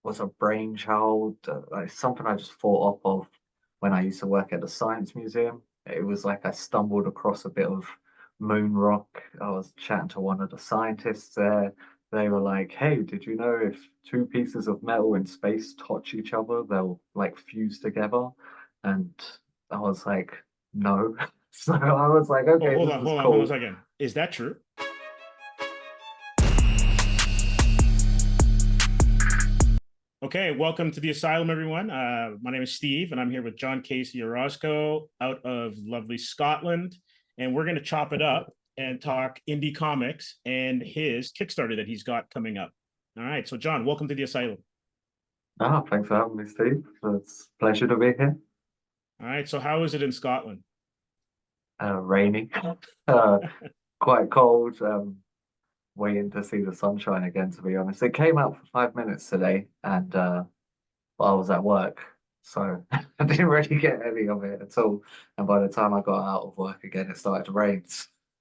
was a brainchild, like something I just thought up of when I used to work at the Science Museum. It was like I stumbled across a bit of moon rock. I was chatting to one of the scientists there. They were like, "Hey, did you know if two pieces of metal in space touch each other, they'll like fuse together?" And I was like, "No." So I was like, Oh, "Okay, hold this on, is hold on, hold on a cool." second. Is that true? Okay, welcome to the Asylum, everyone. My name is Steve, and I'm here with John Casey Orozco out of lovely Scotland. And we're going to chop it up and talk indie comics and his Kickstarter that he's got coming up. All right, so John, welcome to the Asylum. Ah, thanks for having me, Steve. It's a pleasure to be here. All right, so how is it in Scotland? Rainy, uh, quite cold. Waiting to see the sunshine again, to be honest. It came out for 5 minutes today, and I was at work, so I didn't really get any of it at all. And by the time I got out of work again, it started to rain.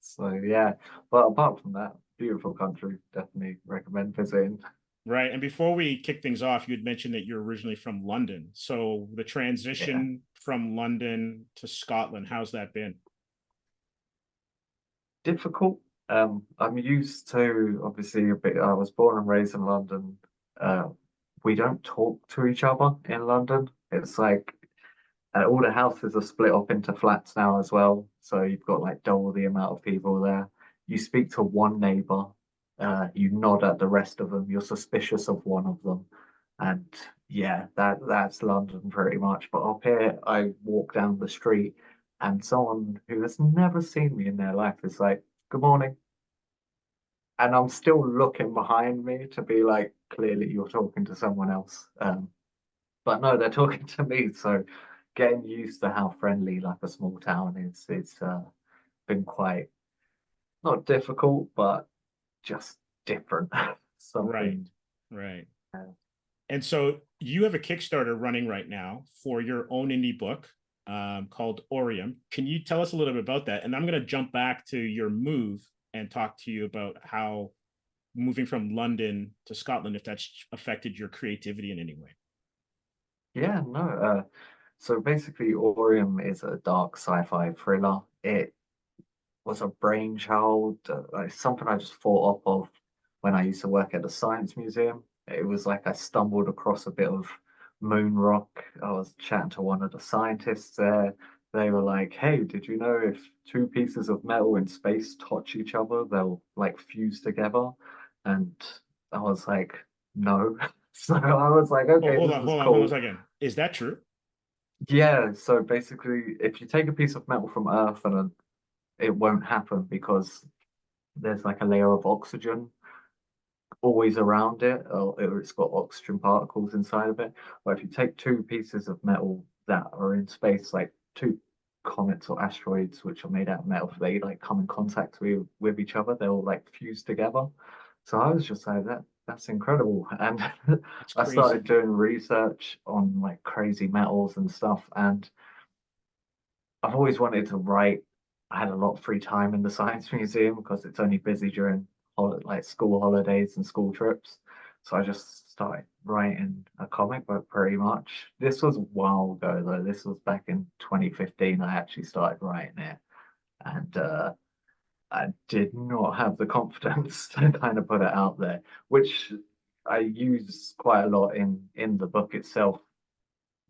So yeah, but apart from that, beautiful country. Definitely recommend visiting. Right, and before we kick things off, you had mentioned that you're originally from London. So the Yeah, transition from London to Scotland, how's that been? difficult. I'm used to obviously a bit. I was born and raised in London. Uh, we don't talk to each other in London. It's like all the houses are split up into flats now as well. So you've got like double the amount of people there. You speak to one neighbor, you nod at the rest of them, you're suspicious of one of them. And yeah, that's London pretty much. But up here, I walk down the street and someone who has never seen me in their life is like, "Good morning." And I'm still looking behind me to be like, clearly you're talking to someone else. But no, they're talking to me. So getting used to how friendly like a small town is, it's been quite not difficult, but just different. Right, Something. right. Uh, And so you have a Kickstarter running right now for your own indie book called Oreium. Can you tell us a little bit about that? And I'm going to jump back to your move and talk to you about how moving from London to Scotland, if that's affected your creativity in any way. yeah, no. So basically, Orium is a dark sci-fi thriller. It was a brainchild, like something I just thought up of when I used to work at the Science Museum. It was like I stumbled across a bit of moon rock. I was chatting to one of the scientists there. They were like, "Hey, did you know if two pieces of metal in space touch each other, they'll like fuse together?" And I was like, "No." So I was like, Oh, "Okay, hold this on, is hold on, hold on a cool." second. Is that true? Yeah, so basically, if you take a piece of metal from Earth and it won't happen because there's like a layer of oxygen always around it, or it's got oxygen particles inside of it. But if you take two pieces of metal that are in space, like two comets or asteroids, which are made out of metal, if they like come in contact with each other, they'll like fuse together. So I was just like, that's incredible. And That's I started crazy. doing research on like crazy metals and stuff. And I've always wanted to write. I had a lot of free time in the Science Museum because it's only busy during like school holidays and school trips. So I just started writing a comic book pretty much. This was a while ago though. This was back in 2015. I actually started writing it, and I did not have the confidence to kind of put it out there, which I use quite a lot in the book itself.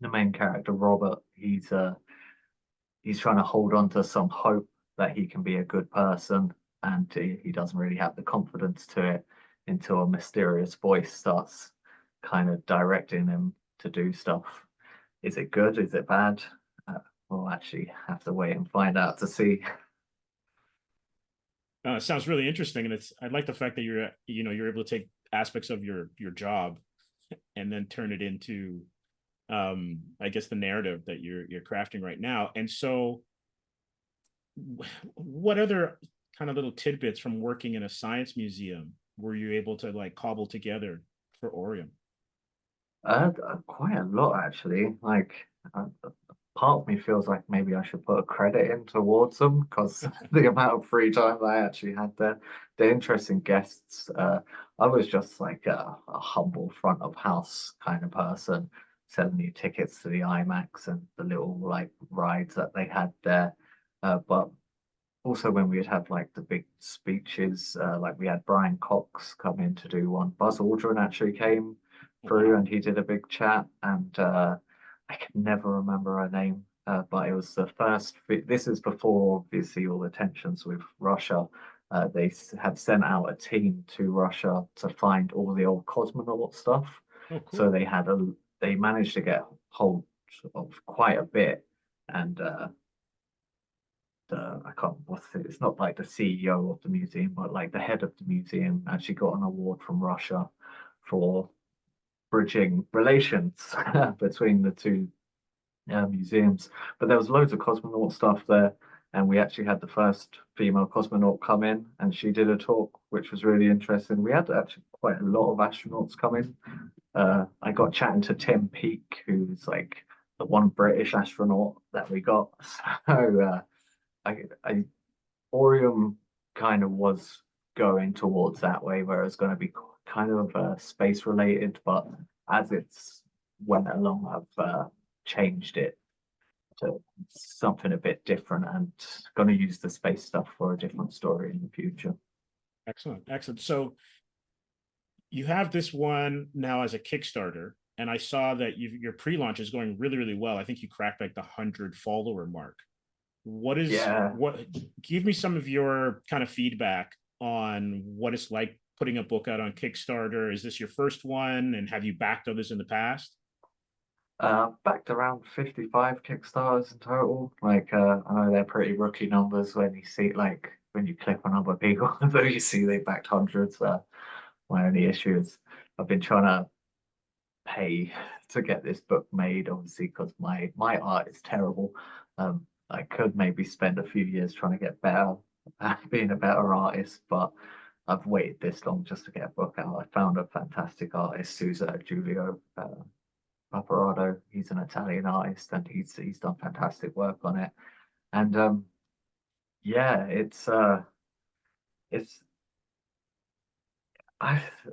The main character, Robert, he's trying to hold on to some hope that he can be a good person, and he doesn't really have the confidence to it until a mysterious voice starts kind of directing him to do stuff. Is it good? Is it bad? We'll actually have to wait and find out to see. It sounds really interesting, and I like the fact that you're able to take aspects of your job and then turn it into I guess the narrative that you're crafting right now. And so what other kind of little tidbits from working in a science museum were you able to like cobble together for Orium? Quite a lot actually. Like part of me feels like maybe I should put a credit in towards them because the amount of free time I actually had there. They're interesting guests. I was just like a humble front of house kind of person, selling you tickets to the IMAX and the little like rides that they had there. But also when we'd have like the big speeches, like we had Brian Cox come in to do one. Buzz Aldrin actually came through Wow. and he did a big chat, and I can never remember her name, but it was the first. This is before obviously all the tensions with Russia. They had sent out a team to Russia to find all the old cosmonaut stuff. Oh, So cool. they managed to get hold of quite a bit, and I can't what's it, it's not like the CEO of the museum, but like the head of the museum actually got an award from Russia for bridging relations between the two museums. But there was loads of cosmonaut stuff there, and we actually had the first female cosmonaut come in, and she did a talk, which was really interesting. We had actually quite a lot of astronauts come in. I got chatting to Tim Peake, who's like the one British astronaut that we got. So I Oreium kind of was going towards that way, where it's going to be kind of space related, but as it's went along, I've changed it to something a bit different and going to use the space stuff for a different story in the future. Excellent. Excellent. So you have this one now as a Kickstarter, and I saw that your pre-launch is going really, really well. I think you cracked like the 100 follower mark. Yeah, What give me some of your kind of feedback on what it's like putting a book out on Kickstarter? Is this your first one, and have you backed others in the past? backed around 55 Kickstarters in total. Like, I know they're pretty rookie numbers when you see, like, when you click on other people, so you see they backed hundreds. My only issue is I've been trying to pay to get this book made, obviously, because my art is terrible. I could maybe spend a few years trying to get better at being a better artist, but I've waited this long just to get a book out. I found a fantastic artist who's Giulio Paparado. He's an Italian artist, and he's done fantastic work on it. And yeah, it's I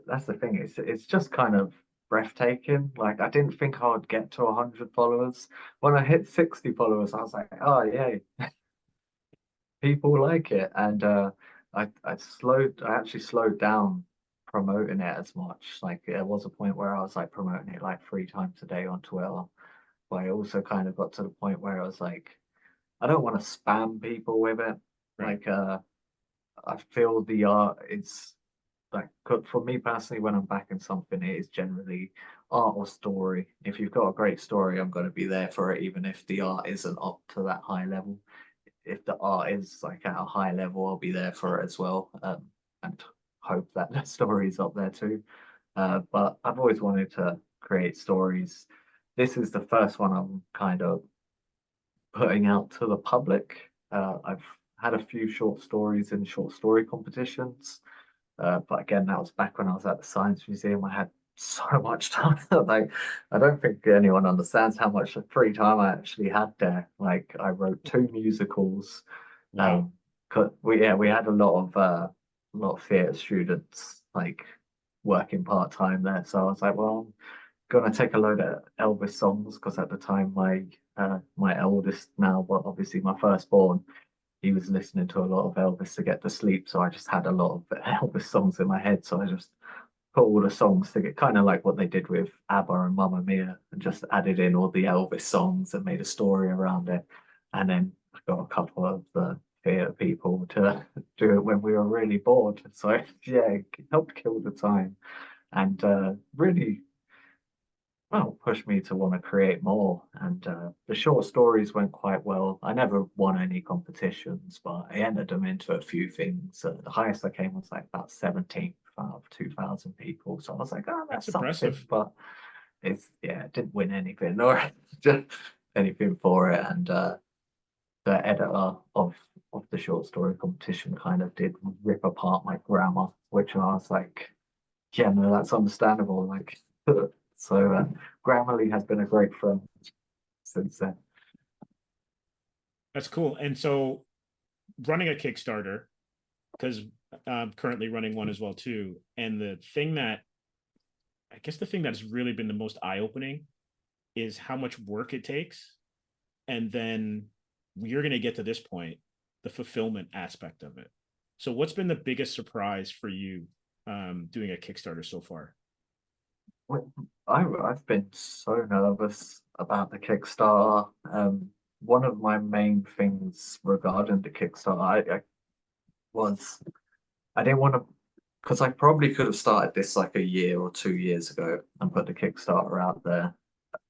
that's the thing. It's just kind of breathtaking. Like I didn't think I would get to 100 followers. When I hit 60 followers, I was like, oh yay, people like it. And I actually slowed down promoting it as much. Like there was a point where I was like promoting it like 3 times a day on Twitter. But I also kind of got to the point where I was like, I don't want to spam people with it. Right. Like I feel the art is like for me personally, when I'm backing something, it is generally art or story. If you've got a great story, I'm going to be there for it, even if the art isn't up to that high level. If the art is like at a high level, I'll be there for it as well, and hope that the story is up there too. But I've always wanted to create stories. This is the first one I'm kind of putting out to the public. I've had a few short stories in short story competitions, but again, that was back when I was at the Science Museum. I had so much time. Like, I don't think anyone understands how much free time I actually had there. Like, I wrote 2 musicals. Wow. 'Cause we had a lot of theatre students like working part time there. So I was like, well, I'm gonna take a load of Elvis songs because at the time my eldest now, but obviously my firstborn, he was listening to a lot of Elvis to get to sleep. So I just had a lot of Elvis songs in my head. So I just put all the songs together, kind of like what they did with ABBA and Mamma Mia, and just added in all the Elvis songs and made a story around it. And then I got a couple of the theatre people to do it when we were really bored. So yeah, it helped kill the time and really well, pushed me to want to create more. And the short stories went quite well. I never won any competitions, but I entered them into a few things. The highest I came was like about 17th out of 2,000 people. So I was like, oh, That's that's something. impressive. But it's, yeah, it didn't win anything or just anything for it. And the editor of the short story competition kind of did rip apart my grammar, which I was like, yeah, no, that's understandable. Like, so Grammarly has been a great friend since then. That's cool. And so running a Kickstarter, because I'm currently running one as well too. And the thing that I guess the thing that's really been the most eye-opening is how much work it takes. And then we're going to get to this point, the fulfillment aspect of it. So what's been the biggest surprise for you doing a Kickstarter so far? Well, I've been so nervous about the Kickstarter. One of my main things regarding the Kickstarter, I was I didn't want to, because I probably could have started this like a year or 2 years ago and put the Kickstarter out there,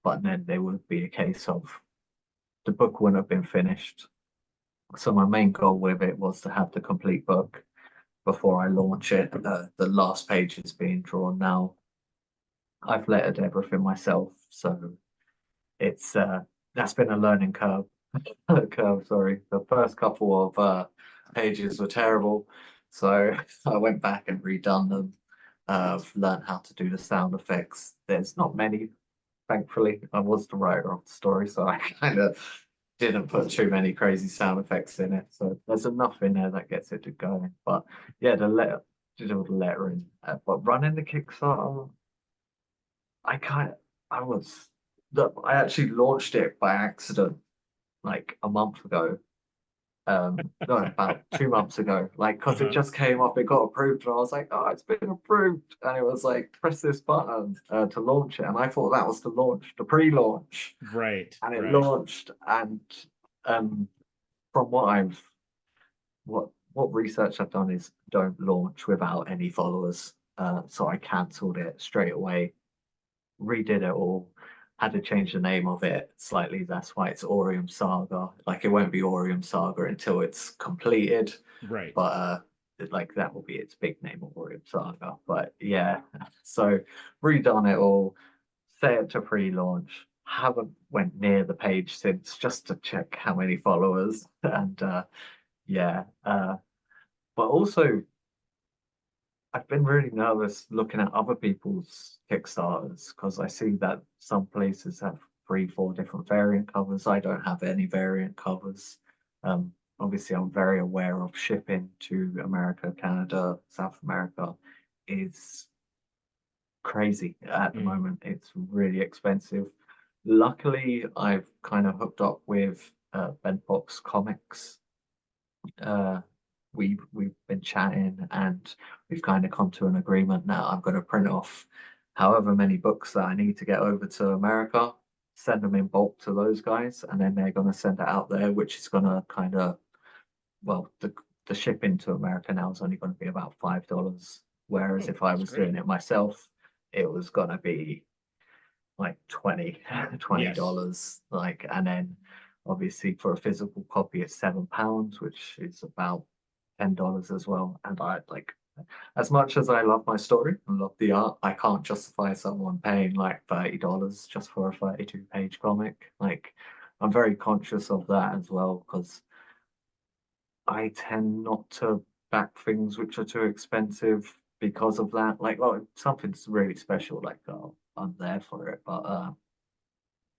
but then there would be a case of the book wouldn't have been finished. So my main goal with it was to have the complete book before I launch it. The last page is being drawn now. I've lettered everything myself, so it's that's been a learning curve. Curve, sorry. The first couple of pages were terrible, so I went back and redone them. I've learned how to do the sound effects. There's not many, thankfully. I was the writer of the story, so I kind of didn't put too many crazy sound effects in it. So there's enough in there that gets it to going. But yeah, the letter, did all the lettering. But running the Kickstarter, I kind of, I was, I actually launched it by accident like a month ago. No, about 2 months ago, like, because it Uh-huh. just came up, it got approved, and I was like, oh, it's been approved. And it was like, press this button to launch it. And I thought that was the launch, the pre-launch. Right, And it right. launched. And um, from what research I've done is don't launch without any followers. So I cancelled it straight away, redid it all, had to change the name of it slightly. That's why it's Oreium Saga. Like it won't be Oreium Saga until it's completed, Right. but like that will be its big name, Oreium Saga. But yeah, so redone it all, set it to pre-launch. Haven't went near the page since just to check how many followers and yeah. But also I've been really nervous looking at other people's Kickstarters because I see that some places have three, four different variant covers. I don't have any variant covers. Obviously, I'm very aware of shipping to America, Canada, South America is crazy at the Mm. moment. It's really expensive. Luckily, I've kind of hooked up with Bedbox Comics. uh, we've been chatting and we've kind of come to an agreement now. I'm going to print off however many books that I need to get over to America, send them in bulk to those guys, and then they're going to send it out there, which is going to kind of, well, the shipping to America now is only going to be about $5, whereas Oh, if I that's was great. doing it myself, it was going to be like 20 twenty Yes. dollars like, and then obviously for a physical copy it's £7, which is about $10 as well. And I like, as much as I love my story and love the art, I can't justify someone paying like $30 just for a 32-page comic. Like, I'm very conscious of that as well because I tend not to back things which are too expensive because of that. Like, well, if something's really special, like, oh, I'm there for it. But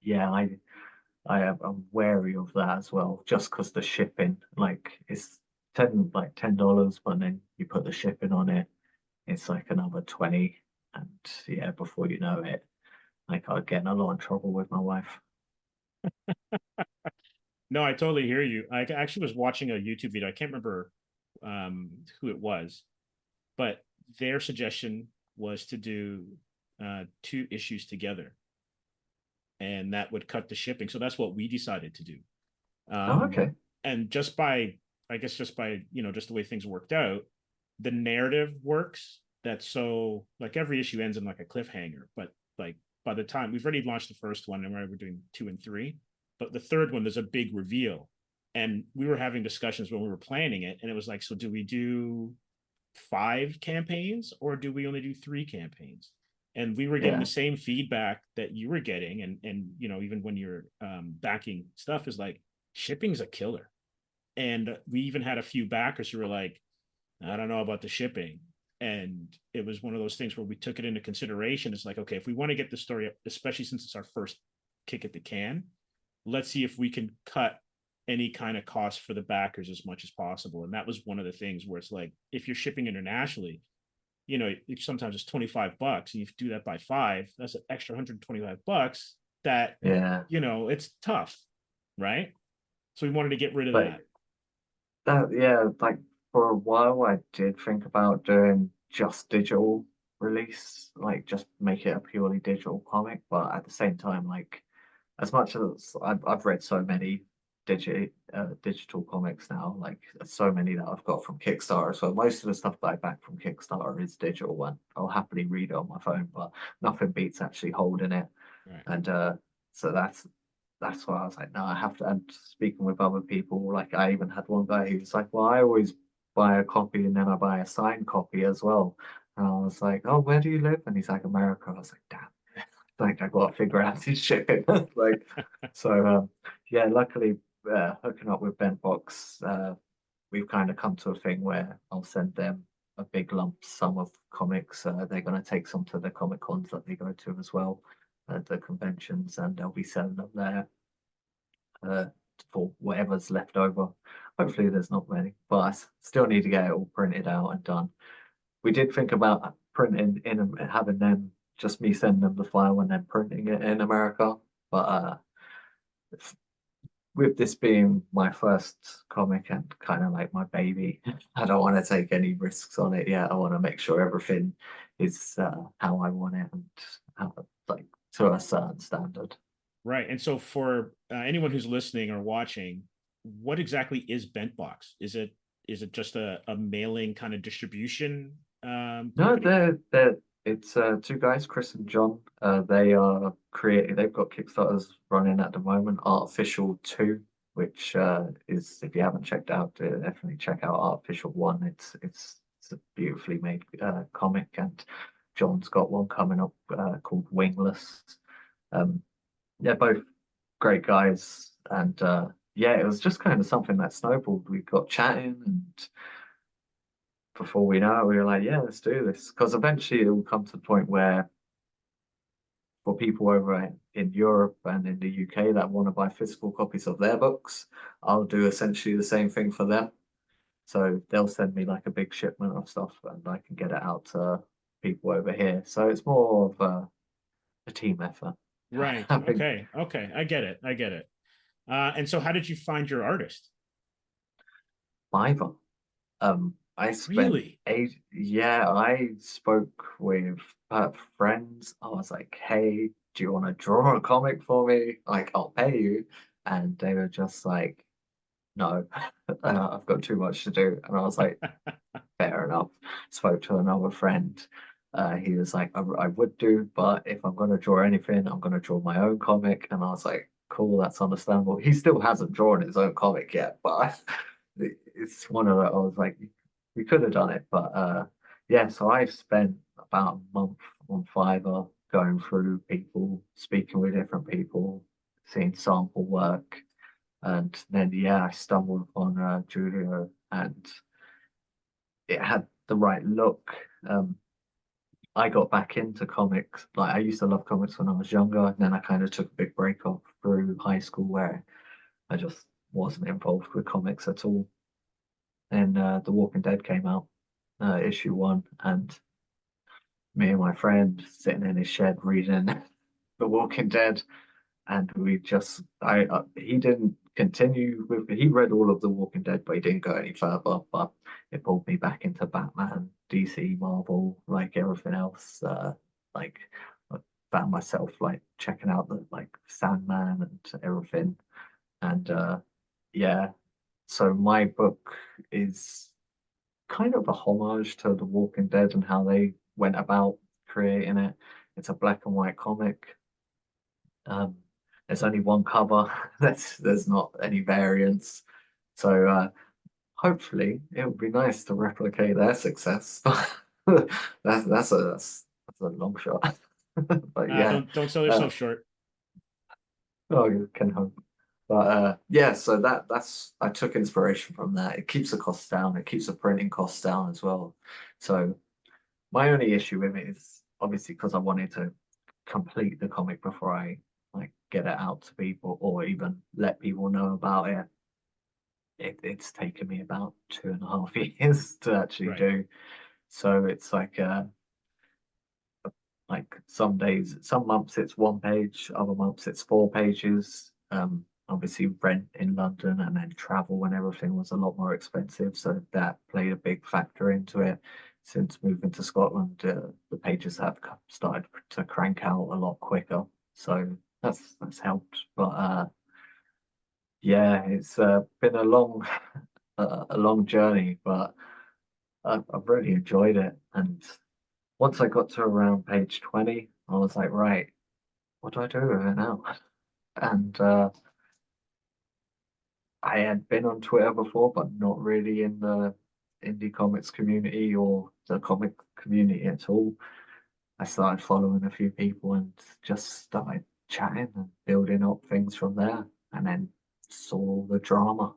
yeah, I'm wary of that as well, just because the shipping, like, it's $10, but then you put the shipping on it, it's like another 20. And yeah, before you know it, like I'll get in a lot of trouble with my wife. No, I totally hear you. I actually was watching a YouTube video. I can't remember who it was, but their suggestion was to do two issues together, and that would cut the shipping. So that's what we decided to do. Oh, Um, okay. and just by, I guess, just by, just the way things worked out, the narrative works. That's so like every issue ends in like a cliffhanger, but like by the time we've already launched the first one and we're doing two and three, but the third one, there's a big reveal. And we were having discussions when we were planning it, and it was like, so do we do 5 campaigns or do we only do 3 campaigns? And we were getting the Yeah, same feedback that you were getting, and even when you're backing stuff, is like shipping's a killer. And we even had a few backers who were like, I don't know about the shipping. And it was one of those things where we took it into consideration. It's like, okay, if we want to get the story up, especially since it's our first kick at the can, let's see if we can cut any kind of cost for the backers as much as possible. And that was one of the things where it's like, if you're shipping internationally, you know, sometimes it's $25 and you do that by 5, that's an extra $125 that, Yeah. you know, it's tough, right? So we wanted to get rid of But that. that, yeah, like for a while, I did think about doing just digital release, like just make it a purely digital comic. But at the same time, like as much as I've read so many digital comics now, like so many that I've got from Kickstarter. So most of the stuff that I back from Kickstarter is digital, and I'll happily read it on my phone, but nothing beats actually holding it. Right. And so that's why I was like, no, I have to. And speaking with other people, like I even had one guy who was like, well, I always buy a copy and then I buy a signed copy as well. And I was like, oh, where do you live? And he's like, America. I was like, damn, like I got to figure out his shipping. Like, so yeah, luckily, hooking up with Bentbox, we've kind of come to a thing where I'll send them a big lump sum of comics. They're going to take some to the Comic Cons that they go to as well, the conventions, and they'll be selling them there uh, for whatever's left over. Hopefully, there's not many, but I still need to get it all printed out and done. We did think about printing in and having them, just me sending them the file and then printing it in America. But with this being my first comic and kind of like my baby, I don't want to take any risks on it yet. I want to make sure everything is how I want it and how, like to a certain standard. Right. And so for anyone who's listening or watching, what exactly is Bentbox? Is it just a mailing kind of distribution No, company? they're it's two guys, Chris and John. They are creating. They've got Kickstarters running at the moment. Artificial 2, which is if you haven't checked out, definitely check out Artificial 1. It's a beautifully made comic, and John's got one coming up called Wingless. Um, they're both great guys, and yeah, it was just kind of something that snowballed. We got chatting and before we know it, we were like, yeah, let's do this. Because eventually it will come to the point where for people over in Europe and in the UK that want to buy physical copies of their books, I'll do essentially the same thing for them. So they'll send me like a big shipment of stuff and I can get it out to people over here. So it's more of a team effort. Right. I think Okay. Okay. I get it. I get it. And so how did you find your artist? Fiverr. I spent Really? yeah, I spoke with friends. I was like, hey, do you want to draw a comic for me? Like, I'll pay you. And they were just like, no, I've got too much to do. And I was like, fair enough. Spoke to another friend. He was like, I would do, but if I'm going to draw anything, I'm going to draw my own comic. And I was like, cool, that's understandable. He still hasn't drawn his own comic yet, but it's one of the, I was like, we could have done it. But yeah, so I've spent about a month on Fiverr going through people, speaking with different people, seeing sample work. And then, yeah, I stumbled upon Julio and it had the right look. I got back into comics. Like I used to love comics when I was younger, and then I kind of took a big break off through high school where I just wasn't involved with comics at all. And The Walking Dead came out, issue 1, and me and my friend sitting in his shed reading The Walking Dead, and we just I he didn't continue with he read all of The Walking Dead, but he didn't go any further. But it pulled me back into Batman, DC, Marvel, like everything else. Like I found myself like checking out the like Sandman and everything. And yeah, so my book is kind of a homage to The Walking Dead and how they went about creating it. It's a black and white comic. Um, there's only one cover. There's not any variants. So hopefully it would be nice to replicate their success. That's a long shot. But yeah, Don't sell uh, yourself short. oh, you can hope. But yeah, so that's I took inspiration from that. It keeps the costs down. It keeps the printing costs down as well. So my only issue with it is obviously because I wanted to complete the comic before I like get it out to people or even let people know about it. it's taken me about 2.5 years to actually Right. do. So it's like some days, some months it's 1 page, other months it's 4 pages. Obviously rent in London and then travel and everything was a lot more expensive, so that played a big factor into it. Since moving to Scotland, the pages have started to crank out a lot quicker, so that's helped. But yeah, it's been a long a long journey, but I've really enjoyed it. And once I got to around page 20, I was like, right, what do I do with it now? And I had been on Twitter before, but not really in the indie comics community or the comic community at all. I started following a few people and just started chatting and building up things from there, and then saw all the drama.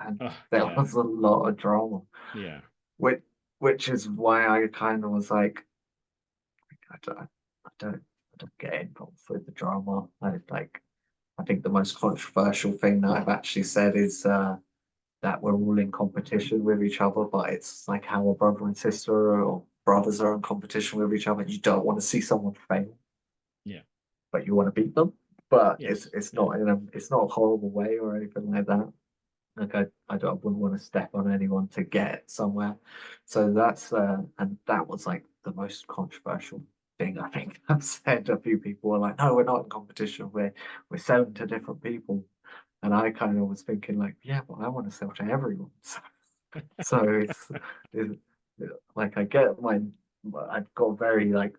And there Yeah. was a lot of drama, Yeah. which which is why I kind of was like, I don't, I don't, I don't get involved with the drama. I think the most controversial thing that I've actually said is that we're all in competition with each other, but it's like how a brother and sister or brothers are in competition with each other. You don't want to see someone fail, Yeah. but you want to beat them. But Yes. it's Yeah. not in it's not a horrible way or anything like that. Like I wouldn't want to step on anyone to get somewhere. So that's and that was like the most controversial thing I think I've said. A few people were like, "No, we're not in competition. We're selling to different people." And I kind of was thinking like, "Yeah, but I want to sell to everyone." So it's like I get I've got very like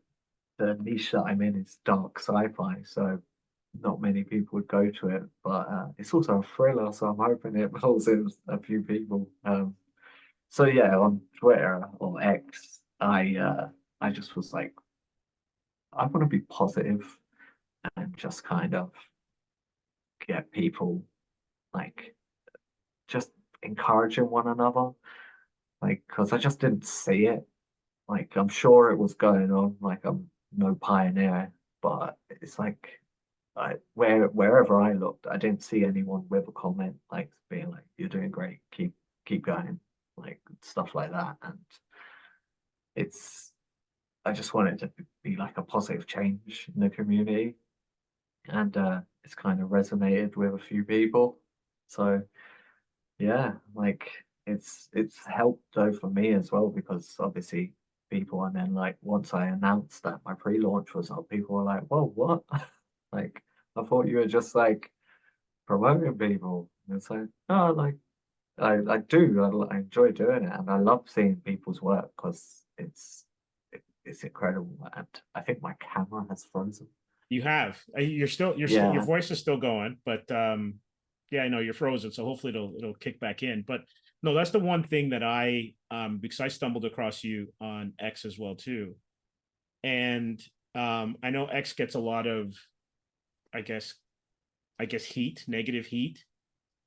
the niche that I'm in is dark sci-fi, so not many people would go to it, but it's also a thriller, so I'm hoping it pulls in a few people. So yeah, on Twitter or X, I just was like, I want to be positive and just kind of get people like just encouraging one another, like because I just didn't see it. Like I'm sure it was going on, like I'm no pioneer, but it's like wherever I looked, I didn't see anyone with a comment like being like, "You're doing great, keep going," like stuff like that. And it's I just wanted to be like a positive change in the community, and it's kind of resonated with a few people. So yeah, like it's helped though for me as well because obviously people and then like once I announced that my pre-launch was up, people were like, "Whoa, what?" Like I thought you were just like promoting people. And it's like, oh, like I do. I enjoy doing it, and I love seeing people's work because it's incredible. And I think my camera has frozen. You have. You're still your Yeah, voice is still going, but yeah, I know you're frozen, so hopefully it'll kick back in. But no, that's the one thing that I because I stumbled across you on X as well too. And I know X gets a lot of, I guess, heat, negative heat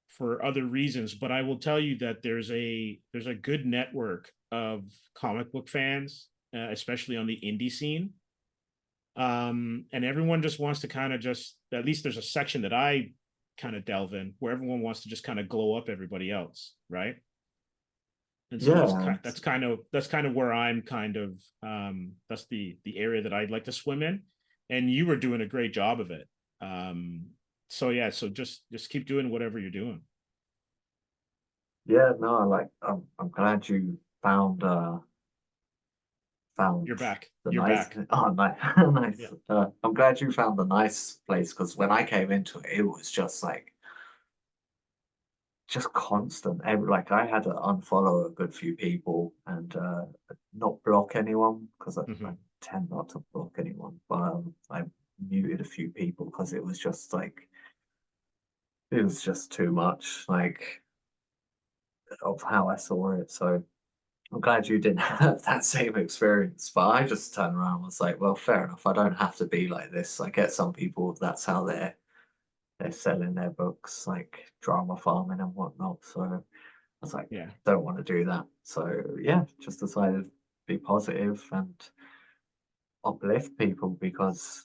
for other reasons, but I will tell you that there's a good network of comic book fans, especially on the indie scene. And everyone just wants to kind of just, at least there's a section that I kind of delve in where everyone wants to just kind of glow up everybody else, right? And so yeah, that's kind of where I'm kind of that's the area that I'd like to swim in, and you were doing a great job of it. So yeah, so just keep doing whatever you're doing. yeah. No, like I'm glad you found You're back. the You're nice. back. Oh, nice, Yeah. nice. I'm glad you found the nice place because when I came into it, it was just like just constant. Like I had to unfollow a good few people and not block anyone because I Hmm. tend not to block anyone, but I muted a few people because it was just like it was just too much like of how I saw it. So I'm glad you didn't have that same experience. But I just turned around and was like, well, fair enough. I don't have to be like this. I get some people that's how they're selling their books, like drama farming and whatnot. So I was like, Yeah. don't want to do that. So yeah, just decided to be positive and uplift people because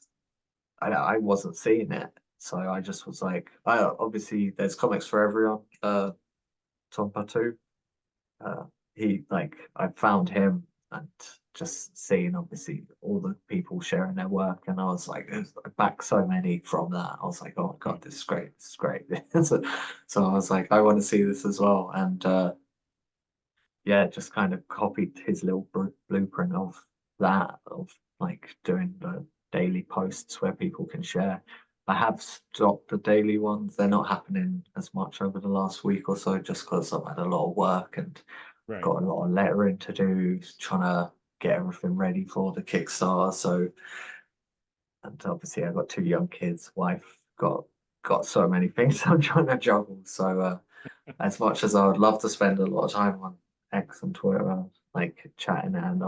I wasn't seeing it. So I just was like, I obviously there's comics for everyone. Tompatu. He like I found him and just seeing obviously all the people sharing their work, and I was like, I back so many from that. I was like, oh my God, this is great, this is great. So I was like, I want to see this as well, and yeah, just kind of copied his little blueprint of that, of like doing the daily posts where people can share. I have stopped the daily ones. They're not happening as much over the last week or so, just because I've had a lot of work and Right. got a lot of lettering to do, trying to get everything ready for the Kickstarter. So, and obviously I've got two young kids, wife, got so many things I'm trying to juggle. So, as much as I would love to spend a lot of time on X and Twitter, like chatting and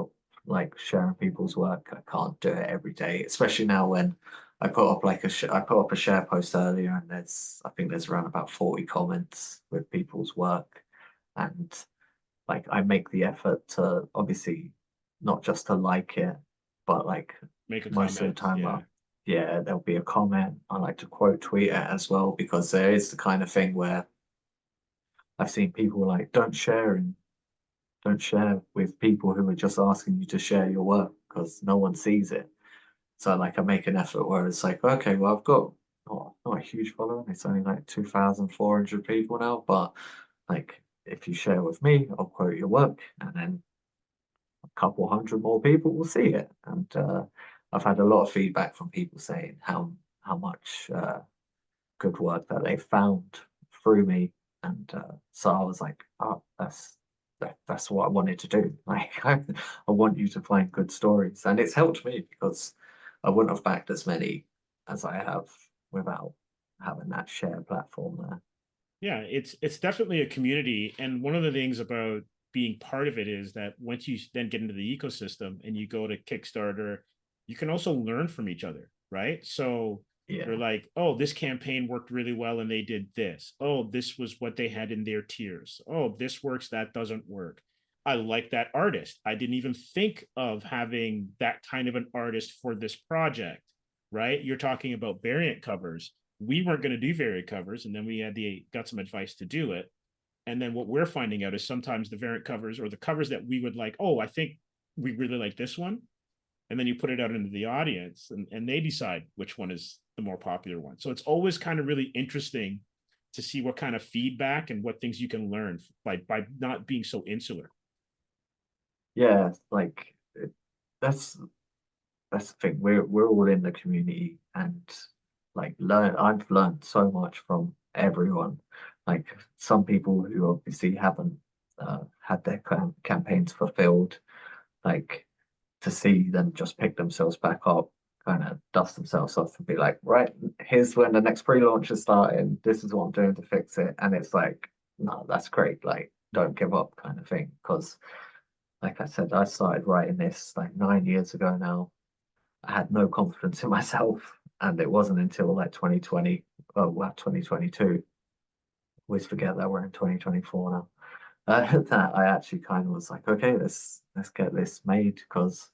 like sharing people's work, I can't do it every day, especially now when I put up like I put up a share post earlier, and I think there's around about 40 comments with people's work, and like I make the effort to obviously not just to like it, but like Make a most of the comment. time, Yeah. yeah, there'll be a comment. I like to quote tweet it as well, because there is the kind of thing where I've seen people like don't share with people who are just asking you to share your work because no one sees it. So like I make an effort where it's like, okay, well I've got not a huge following. It's only like 2,400 people now, but like if you share with me, I'll quote your work, and then a couple hundred more people will see it. And I've had a lot of feedback from people saying how much good work that they found through me. And so I was like, oh, that's what I wanted to do. Like I want you to find good stories, and it's helped me because I wouldn't have backed as many as I have without having that shared platform there. Yeah, it's definitely a community, and one of the things about being part of it is that once you then get into the ecosystem and you go to Kickstarter, you can also learn from each other, right? So you're Yeah, like, oh, this campaign worked really well and they did this. Oh, this was what they had in their tiers. Oh, this works, that doesn't work. I like that artist. I didn't even think of having that kind of an artist for this project, right? You're talking about variant covers. We weren't going to do variant covers, and then we got some advice to do it. And then what we're finding out is sometimes the variant covers or the covers that we would like, oh, I think we really like this one. And then you put it out into the audience, and they decide which one is the more popular one. So it's always kind of really interesting to see what kind of feedback and what things you can learn by not being so insular. yeah, like that's that's the thing. We're all in the community, and like I've learned so much from everyone. Like some people who obviously haven't had their campaigns fulfilled, like to see them just pick themselves back up, kind of dust themselves off and be like, right, here's when the next pre-launch is starting. This is what I'm doing to fix it. And it's like, no, that's great. Like, don't give up kind of thing. Because like I said, I started writing this like 9 years ago now. I had no confidence in myself. And it wasn't until like 2020, oh, well, 2022, always forget that we're in 2024 now. That I actually kind of was like, okay, let's get this made because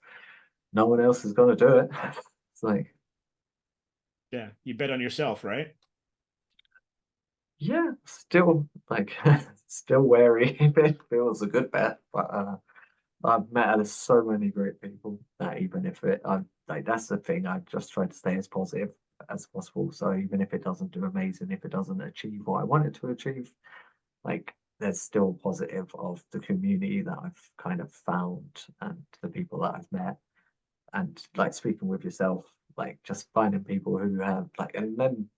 no one else is going to do it. It's like, Yeah, you bet on yourself, right? yeah, still like still wary if it feels a good bet, but I've met so many great people that even if I like that's the thing, I just try to stay as positive as possible. So even if it doesn't do amazing, if it doesn't achieve what I want it to achieve, like there's still positive of the community that I've kind of found and the people that I've met. And like speaking with yourself, like just finding people who have like, and then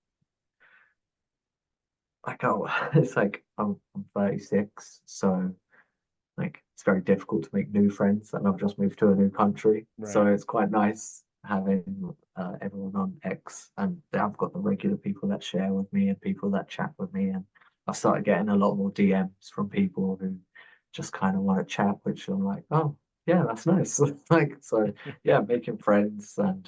like, oh, it's like I'm 36, so like it's very difficult to make new friends, and I've just moved to a new country, so Right. it's quite nice having everyone on X, and I've got the regular people that share with me and people that chat with me, and I've started getting a lot more DMs from people who just kind of want to chat, which I'm like, oh yeah, that's nice. Like so, yeah, making friends and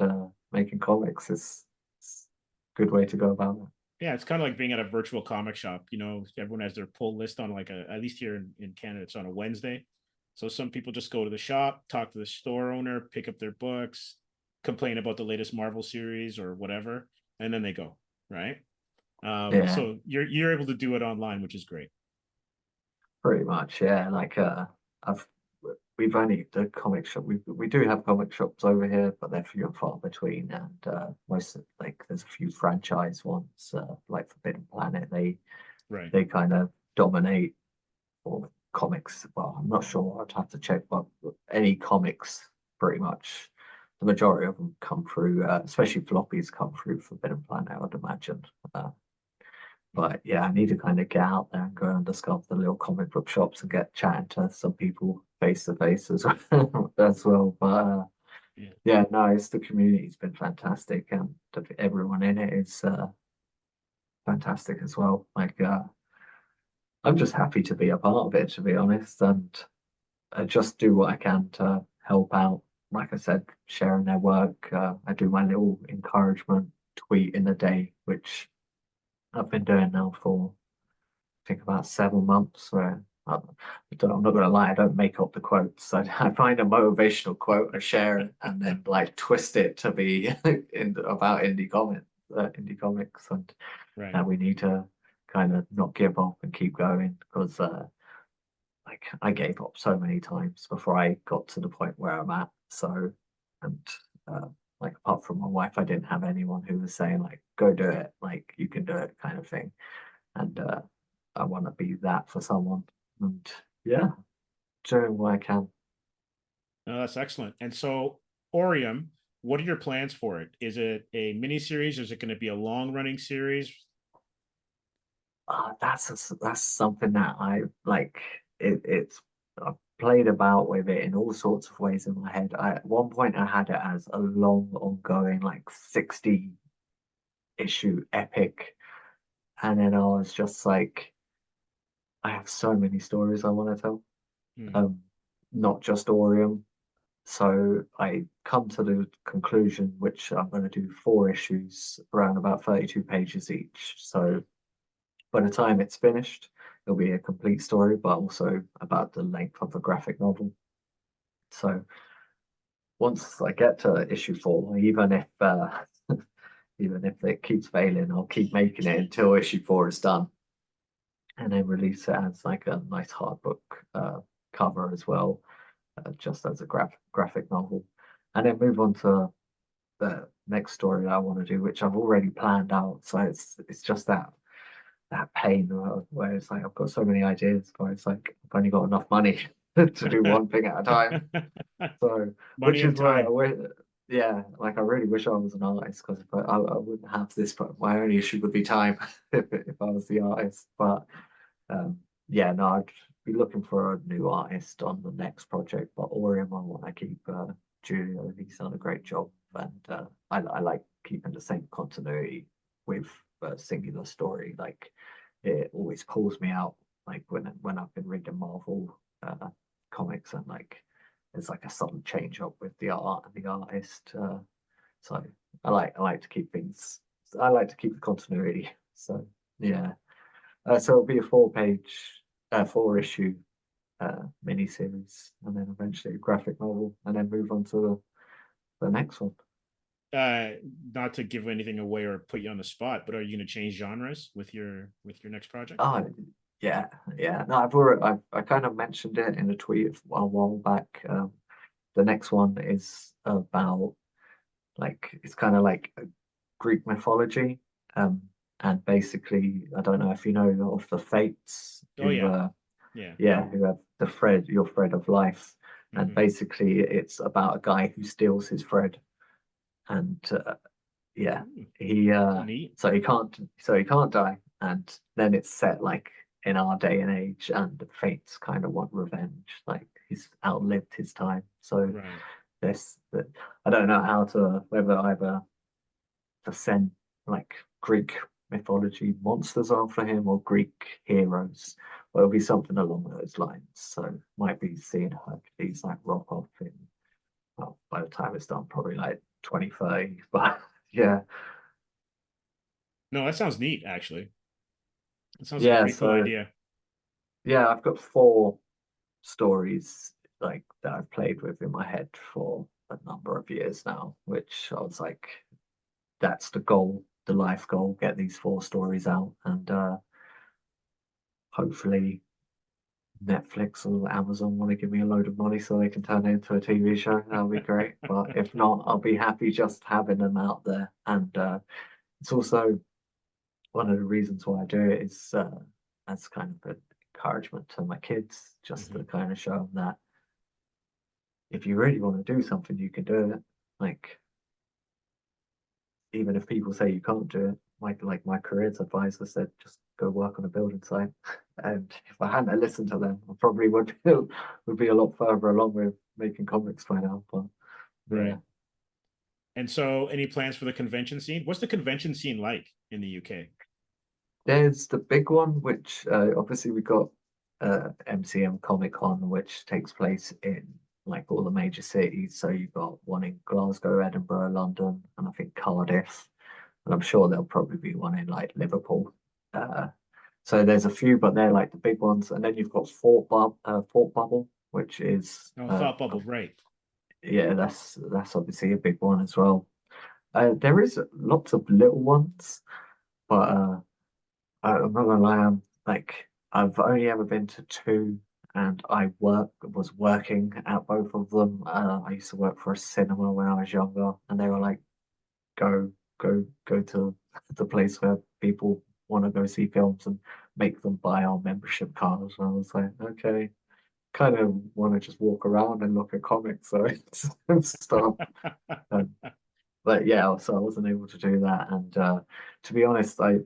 making comics is a good way to go about it. Yeah, it's kind of like being at a virtual comic shop. You know, everyone has their pull list on like at least here in Canada, it's on a Wednesday. So some people just go to the shop, talk to the store owner, pick up their books, complain about the latest Marvel series or whatever, and then they go, right? Yeah. So you're able to do it online, which is great. Pretty much, yeah. Like I've we've only the comic shop. We do have comic shops over here, but they're few and far between. And most of, like there's a few franchise ones, like Forbidden Planet. Right. They kind of dominate or comics. Well, I'm not sure. I'd have to check, but any comics, pretty much, the majority of them come through. Especially floppies come through Forbidden Planet, I'd imagine. Uh, but yeah, I need to kind of get out there and go and discover the little comic book shops and get chatting to some people face to face as well. As well. But Yeah. yeah, no, it's the community's been fantastic, and everyone in it is fantastic as well. Like I'm just happy to be a part of it, to be honest, and I just do what I can to help out. Like I said, sharing their work. I do my little encouragement tweet in a day, which I've been doing now for I think about 7 months. Where I'm not gonna lie, I don't make up the quotes. I find a motivational quote, I share it, and then like twist it to be about indie comics, and Right. that we need to kind of not give up and keep going because like I gave up so many times before I got to the point where I'm at. So, and uh, like apart from my wife, I didn't have anyone who was saying like, "Go do it," like you can do it, kind of thing. And I want to be that for someone. And yeah, doing what I can. No, that's excellent. And so, Orium, what are your plans for it? Is it a mini series? Is it going to be a long running series? That's something that I like. It's I've played about with it in all sorts of ways in my head. At one point I had it as a long, ongoing, like 60 issue epic, and then I was just like, I have so many stories I want to tell. Hmm. Um, not just Oreium. So I come to the conclusion, which I'm going to do 4 issues, around about 32 pages each. So by the time it's finished, it'll be a complete story, but also about the length of a graphic novel. So once I get to issue 4, even if it keeps failing, I'll keep making it until issue 4 is done, and then release it as like a nice hard book cover as well, just as a graphic novel, and then move on to the next story that I want to do, which I've already planned out. So it's just that pain where it's like I've got so many ideas, but it's like I've only got enough money to do one thing at a time. So, Money which is and why time. yeah, like I really wish I was an artist because if I wouldn't have this, but my only issue would be time if I was the artist. But yeah, no, I'd be looking for a new artist on the next project. But Oreium, I want to keep Julio. He's done a great job, and I like keeping the same continuity with a singular story. Like it always pulls me out. Like when I've been reading Marvel comics, and like there's like a sudden change up with the art and the artist. So I like to keep things. I like to keep the continuity. So yeah. So it'll be a 4 issue mini series, and then eventually a graphic novel, and then move on to the next one. Uh, Not to give anything away or put you on the spot, but are you going to change genres with your next project? Oh, yeah, yeah. No, I kind of mentioned it in a tweet a while back. The next one is about like it's kind of like a Greek mythology, um, and basically I don't know if you know of the Fates Oh who yeah, yeah. yeah, who have the thread, your thread of life. And Hmm. basically, it's about a guy who steals his thread, and yeah, he Oh, neat. so he can't die, and then it's set like in our day and age, and the Fates kind of want revenge, like he's outlived his time. So Right. this that I don't know how to whether either to send like Greek mythology monsters after him or Greek heroes. But it'll be something along those lines. So might be seeing Hercules like rock off in well, by the time it's done, probably like 2030. But yeah. No, that sounds neat. Actually, it sounds like a Yeah, pretty cool so idea. yeah, I've got 4 stories like that I've played with in my head for a number of years now, which I was like, that's the goal, the life goal, get these 4 stories out and hopefully Netflix or Amazon want to give me a load of money so they can turn it into a TV show, that'll be great. But if not, I'll be happy just having them out there. And it's also one of the reasons why I do it is as kind of an encouragement to my kids, just to Mhm. kind of show them that if you really want to do something, you can do it. Like, even if people say you can't do it, like my careers advisor said, just go work on a building site. And if I hadn't listened to them, I probably would be a lot further along with making comics by now. But yeah, Right. And so, any plans for the convention scene? What's the convention scene like in the UK? there's the big one, which obviously we got MCM Comic Con, which takes place in like all the major cities. So you've got one in Glasgow, Edinburgh, London, and I think Cardiff. And I'm sure there'll probably be one in like Liverpool. Uh, so there's a few, but they're like the big ones. And then you've got Fort Bubble, which is Oh, Thought Bubble, right. yeah, that's obviously a big one as well. There is lots of little ones, but I'm not gonna lie, I've only ever been to two, and was working at both of them. I used to work for a cinema when I was younger, and they were like, go to the place where people want to go see films and make them buy our membership cards. And I was like, okay, kind of want to just walk around and look at comics, so it's stuff. Um, but yeah, so I wasn't able to do that. And to be honest, I've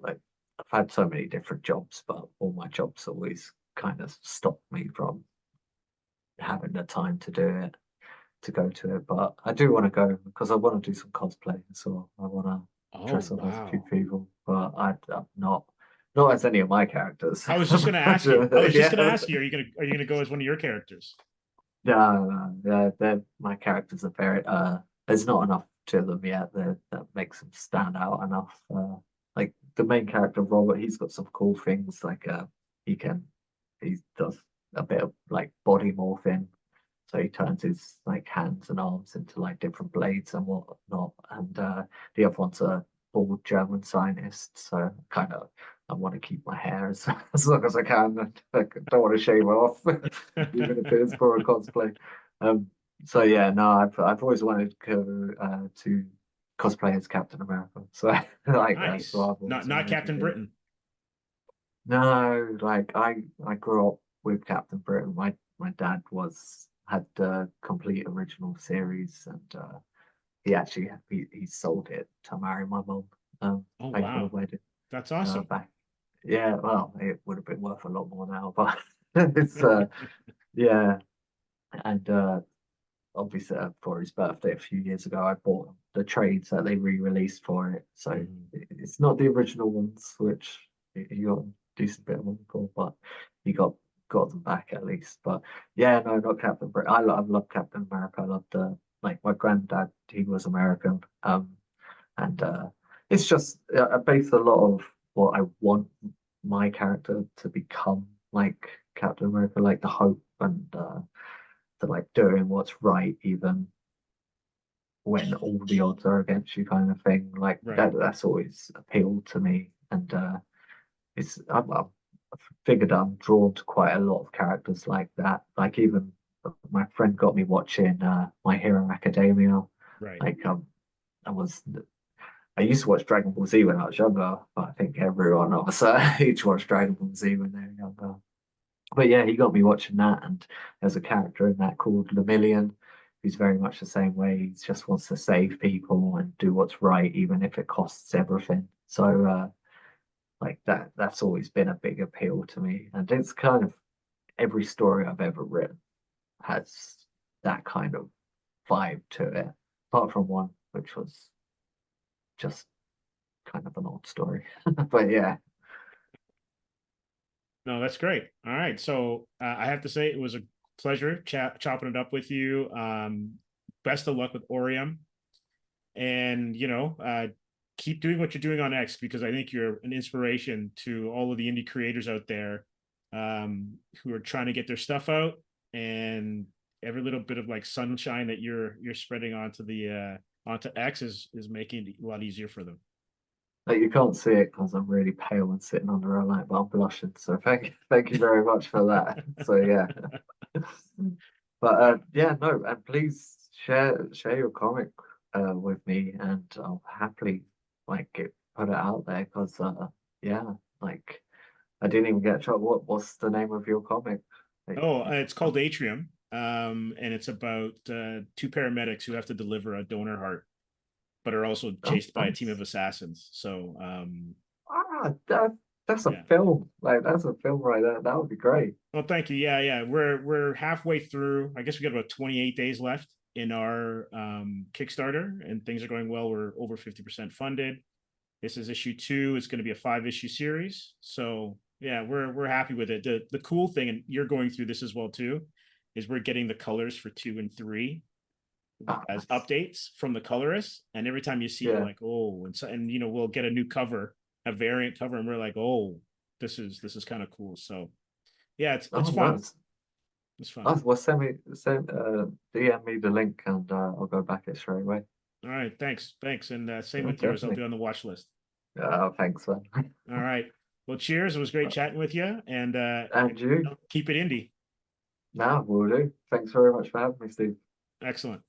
had so many different jobs, but all my jobs always kind of stopped me from having the time to do it, to go to it. But I do want to go because I want to do some cosplay. So I want to Oh, dress up as a few wow. people, but I'm not as any of my characters. I was just going to ask you. I was just going to Yeah, ask you, are you going to go as one of your characters? no, my characters are very there's not enough to them yet that makes them stand out enough. Like the main character Robert, he's got some cool things like he can he does a bit of like body morphing, so he turns his like hands and arms into like different blades and whatnot. And the other one's a bald German scientist, so kind of I want to keep my hair as, as long as I can. I don't want to shave it off, even if it is for a cosplay. Um, so yeah, no, I've always wanted to cosplay as Captain America. So like that's what Nice. I've always Not wanted to Captain do. Britain. No, like I grew up with Captain Britain. My dad was had the complete original series, and he sold it to marry my mum. Oh, Pay for the wow. wedding. That's awesome. Back. Yeah, well, it would have been worth a lot more now, but it's yeah, and obviously for his birthday a few years ago, I bought the trades that they re-released for it. So Mhm. it's not the original ones, which he got a decent bit of money for, but he got them back at least. But yeah, no, not Captain Britain. I love Captain America. I love the like my granddad. He was American, and it's just I base a lot of what I want my character to become like Captain America, like the hope and the like doing what's right even when all the odds are against you kind of thing. Like Right. that's always appealed to me. And I've figured I'm drawn to quite a lot of characters like that. Like even my friend got me watching My Hero Academia. Right. Like I was I used to watch Dragon Ball Z when I was younger, but I think everyone of us each watched Dragon Ball Z when they were younger. But yeah, he got me watching that, and there's a character in that called Lemillion, who's very much the same way. He just wants to save people and do what's right, even if it costs everything. So, like that's always been a big appeal to me, and it's kind of every story I've ever written has that kind of vibe to it, apart from one which was just kind of an odd story. But yeah, No, that's great. All right. So I have to say it was a pleasure chopping it up with you. Best of luck with Oreium. And, keep doing what you're doing on X because I think you're an inspiration to all of the indie creators out there who are trying to get their stuff out and every little bit of like sunshine that you're spreading onto the onto X is making it a lot easier for them. Like you can't see it because I'm really pale and sitting under a light, but I'm blushing. So thank you very much for that. So yeah. But yeah, no, and please share your comic with me, and I'll happily like put it out there because yeah, like I didn't even get a shot. What's the name of your comic? Like, Oh, it's called Atrium, and it's about two paramedics who have to deliver a donor heart, but are also oh, chased by a team nice. of assassins. So, That's a yeah. film. Like that's a film right there. That would be great. Well, thank you. Yeah, yeah. We're halfway through. I guess we got about 28 days left in our Kickstarter, and things are going well. We're over 50% funded. This is issue 2. It's going to be a 5-issue series. So yeah, we're happy with it. The cool thing, and you're going through this as well too, is we're getting the colors for 2 and 3 Oh, as nice. updates from the colorist. And every time you see, you're Yeah. like, oh, and so, and we'll get a new cover, a variant cover, and we're like, oh, this is kind of cool. So yeah, it's Oh, fun. nice. It's fun. Nice. Well, send DM me the link and I'll go back it straight away. All right, thanks, and same Yeah, with yours. I'll definitely. be on the watch list. Thanks, man. All right. Well, cheers. It was great chatting with you, and And you? keep it indie. Now, will do. Thanks very much for having me, Steve. Excellent.